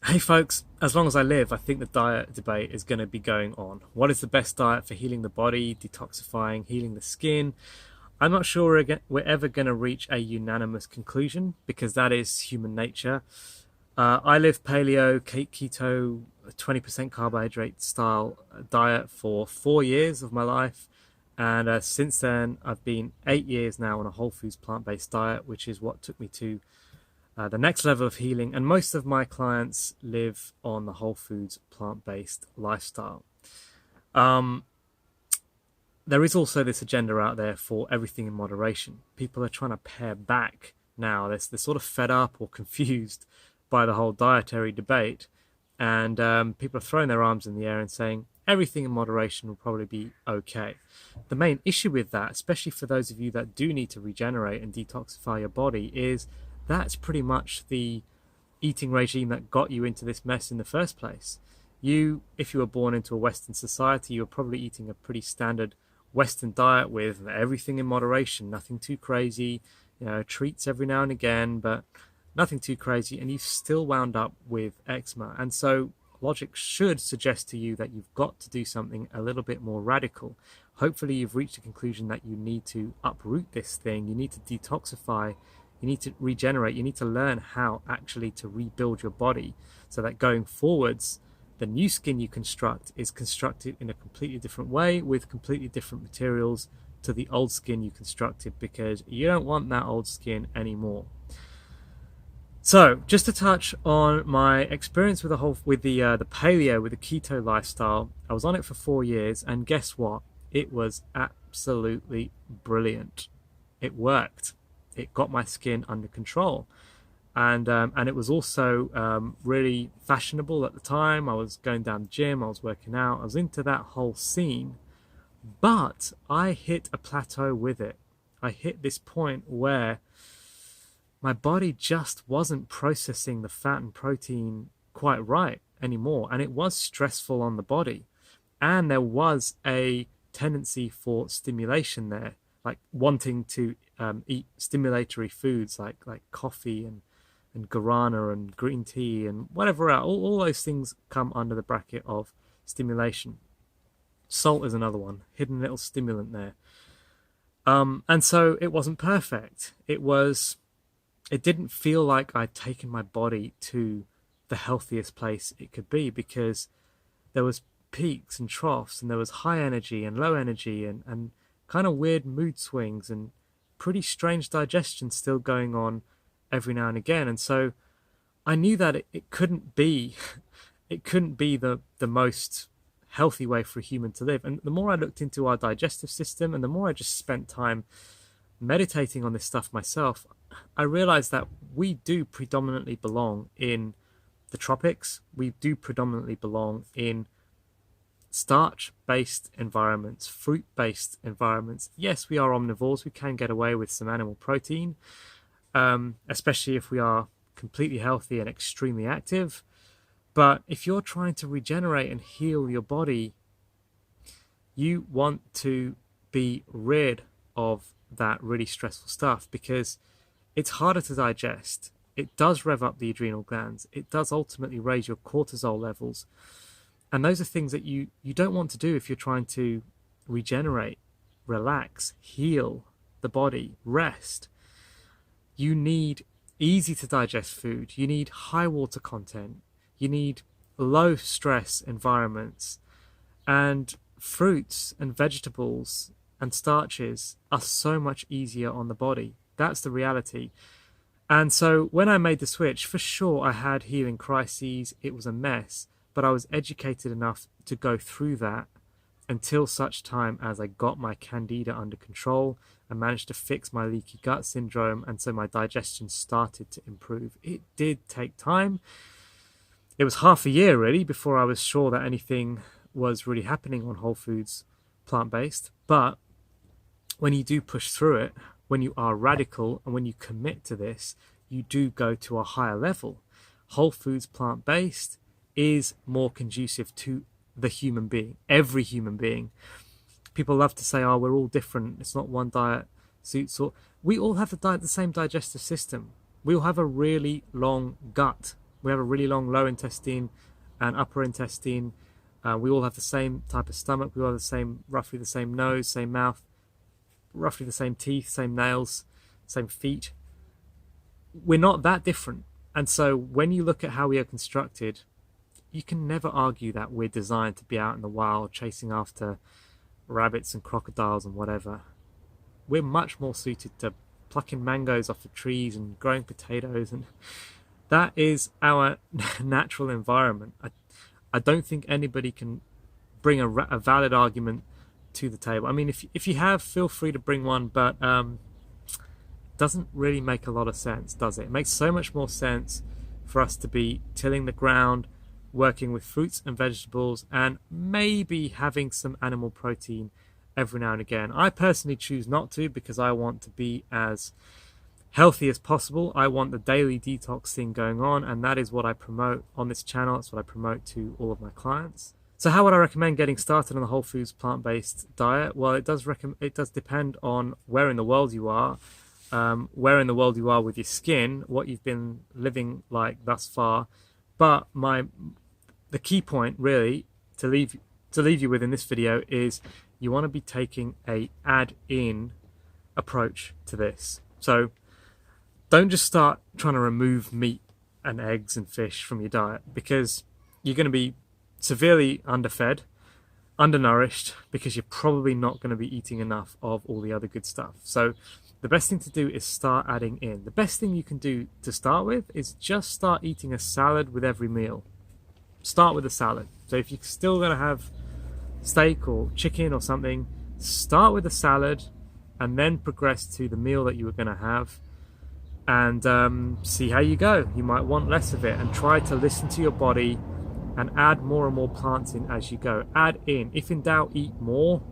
Hey folks, as long as I live, I think the diet debate is going to be going on. What is the best diet for healing the body, detoxifying, healing the skin? I'm not sure we're ever going to reach a unanimous conclusion because that is human nature. I live paleo, keto, 20% carbohydrate style diet for 4 years of my life. And since then, I've been 8 years now on a whole foods plant based diet, which is what took me to the next level of healing. And most of my clients live on the whole foods plant based lifestyle. Um, there is also this agenda out there for everything in moderation. People are trying to pare back now. They're sort of fed up or confused by the whole dietary debate. And people are throwing their arms in the air and saying everything in moderation will probably be okay. The main issue with that, especially for those of you that do need to regenerate and detoxify your body, is that's pretty much the eating regime that got you into this mess in the first place. If you were born into a Western society, you're probably eating a pretty standard Western diet with everything in moderation, nothing too crazy, treats every now and again, but nothing too crazy, and you've still wound up with eczema. And so logic should suggest to you that you've got to do something a little bit more radical. Hopefully you've reached a conclusion that you need to uproot this thing, you need to detoxify, you need to regenerate, you need to learn how actually to rebuild your body so that going forwards, the new skin you construct is constructed in a completely different way with completely different materials to the old skin you constructed, because you don't want that old skin anymore. So, just to touch on my experience with the paleo, with the keto lifestyle, I was on it for 4 years, and guess what? It was absolutely brilliant. It worked. It got my skin under control, and it was also really fashionable at the time. I was going down the gym, I was working out, I was into that whole scene, but I hit a plateau with it. I hit this point where my body just wasn't processing the fat and protein quite right anymore. And it was stressful on the body. And there was a tendency for stimulation there, like wanting to eat stimulatory foods like coffee and guarana and green tea and whatever else. All those things come under the bracket of stimulation. Salt is another one, hidden little stimulant there. And so it wasn't perfect. It didn't feel like I'd taken my body to the healthiest place it could be, because there was peaks and troughs, and there was high energy and low energy, and kind of weird mood swings and pretty strange digestion still going on every now and again. And so I knew that it couldn't be it couldn't be the most healthy way for a human to live. And the more I looked into our digestive system, and the more I just spent time meditating on this stuff myself, I realized that we do predominantly belong in the tropics. We do predominantly belong in starch-based environments, fruit-based environments. Yes, we are omnivores. We can get away with some animal protein, especially if we are completely healthy and extremely active. But if you're trying to regenerate and heal your body, you want to be rid of that really stressful stuff, because it's harder to digest. It does rev up the adrenal glands. It does ultimately raise your cortisol levels. And those are things that you don't want to do if you're trying to regenerate, relax, heal the body, rest. You need easy to digest food. You need high water content. You need low stress environments. And fruits and vegetables and starches are so much easier on the body. That's the reality. And so when I made the switch, for sure I had healing crises. It was a mess, but I was educated enough to go through that until such time as I got my candida under control and managed to fix my leaky gut syndrome, and so my digestion started to improve. It did take time. It was half a year really before I was sure that anything was really happening on whole foods plant-based. But when you do push through it, when you are radical and when you commit to this, you do go to a higher level. Whole foods plant-based is more conducive to the human being, every human being. People love to say, oh, we're all different. It's not one diet suits all. We all have the same digestive system. We all have a really long gut. We have a really long lower intestine and upper intestine. We all have the same type of stomach. We all have the same, roughly the same nose, same mouth, roughly the same teeth, same nails, same feet. We're not that different. And so when you look at how we are constructed, you can never argue that we're designed to be out in the wild chasing after rabbits and crocodiles and whatever. We're much more suited to plucking mangoes off the trees and growing potatoes, and that is our natural environment. I don't think anybody can bring a valid argument to the table. I mean, if you have, feel free to bring one, but doesn't really make a lot of sense, does it? It makes so much more sense for us to be tilling the ground, working with fruits and vegetables, and maybe having some animal protein every now and again. I personally choose not to because I want to be as healthy as possible. I want the daily detox thing going on, and that is what I promote on this channel. That's what I promote to all of my clients. So how would I recommend getting started on the whole foods plant-based diet? Well, it does depend on where in the world you are, where in the world you are with your skin, what you've been living like thus far. But the key point really to leave you with in this video is you want to be taking a add-in approach to this. So don't just start trying to remove meat and eggs and fish from your diet, because you're going to be severely underfed, undernourished, because you're probably not going to be eating enough of all the other good stuff. So the best thing to do is start adding in. The best thing you can do to start with is just start eating a salad with every meal. Start with a salad. So if you're still going to have steak or chicken or something, start with a salad and then progress to the meal that you were going to have, and see how you go. You might want less of it, and try to listen to your body and add more and more plants in as you go. Add in. If in doubt, eat more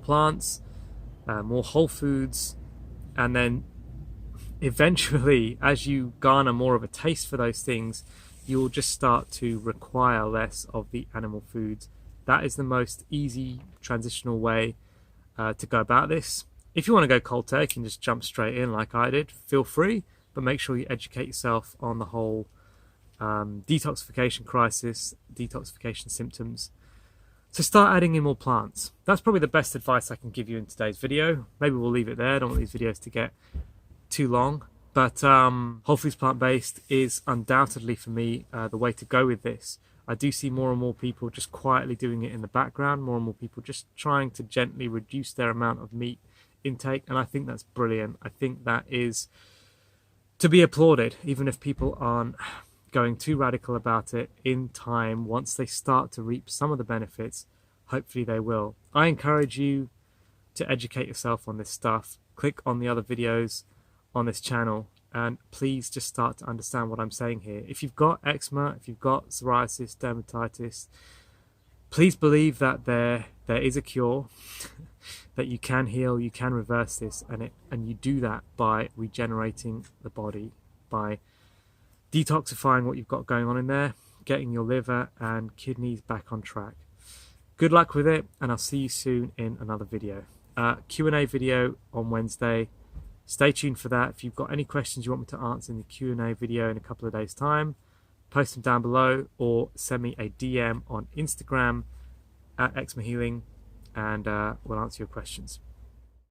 plants, more whole foods, and then eventually, as you garner more of a taste for those things, you'll just start to require less of the animal foods. That is the most easy transitional way to go about this. If you want to go cold turkey and just jump straight in like I did, feel free, but make sure you educate yourself on the whole detoxification crisis, detoxification symptoms. So start adding in more plants. That's probably the best advice I can give you in today's video. Maybe we'll leave it there. I don't want these videos to get too long. But whole foods plant-based is undoubtedly, for me, the way to go with this. I do see more and more people just quietly doing it in the background, more and more people just trying to gently reduce their amount of meat intake, and I think that's brilliant. I think that is to be applauded, even if people aren't going too radical about it. In time, once they start to reap some of the benefits, hopefully they will. I encourage you to educate yourself on this stuff. Click on the other videos on this channel and please just start to understand what I'm saying here. If you've got eczema, if you've got psoriasis, dermatitis, please believe that there is a cure, that you can heal, you can reverse this, and you do that by regenerating the body, by detoxifying what you've got going on in there, getting your liver and kidneys back on track. Good luck with it, and I'll see you soon in another video. Q&A video on Wednesday. Stay tuned for that. If you've got any questions you want me to answer in the Q&A video in a couple of days' time, post them down below or send me a DM on Instagram at eczema healing, and we'll answer your questions.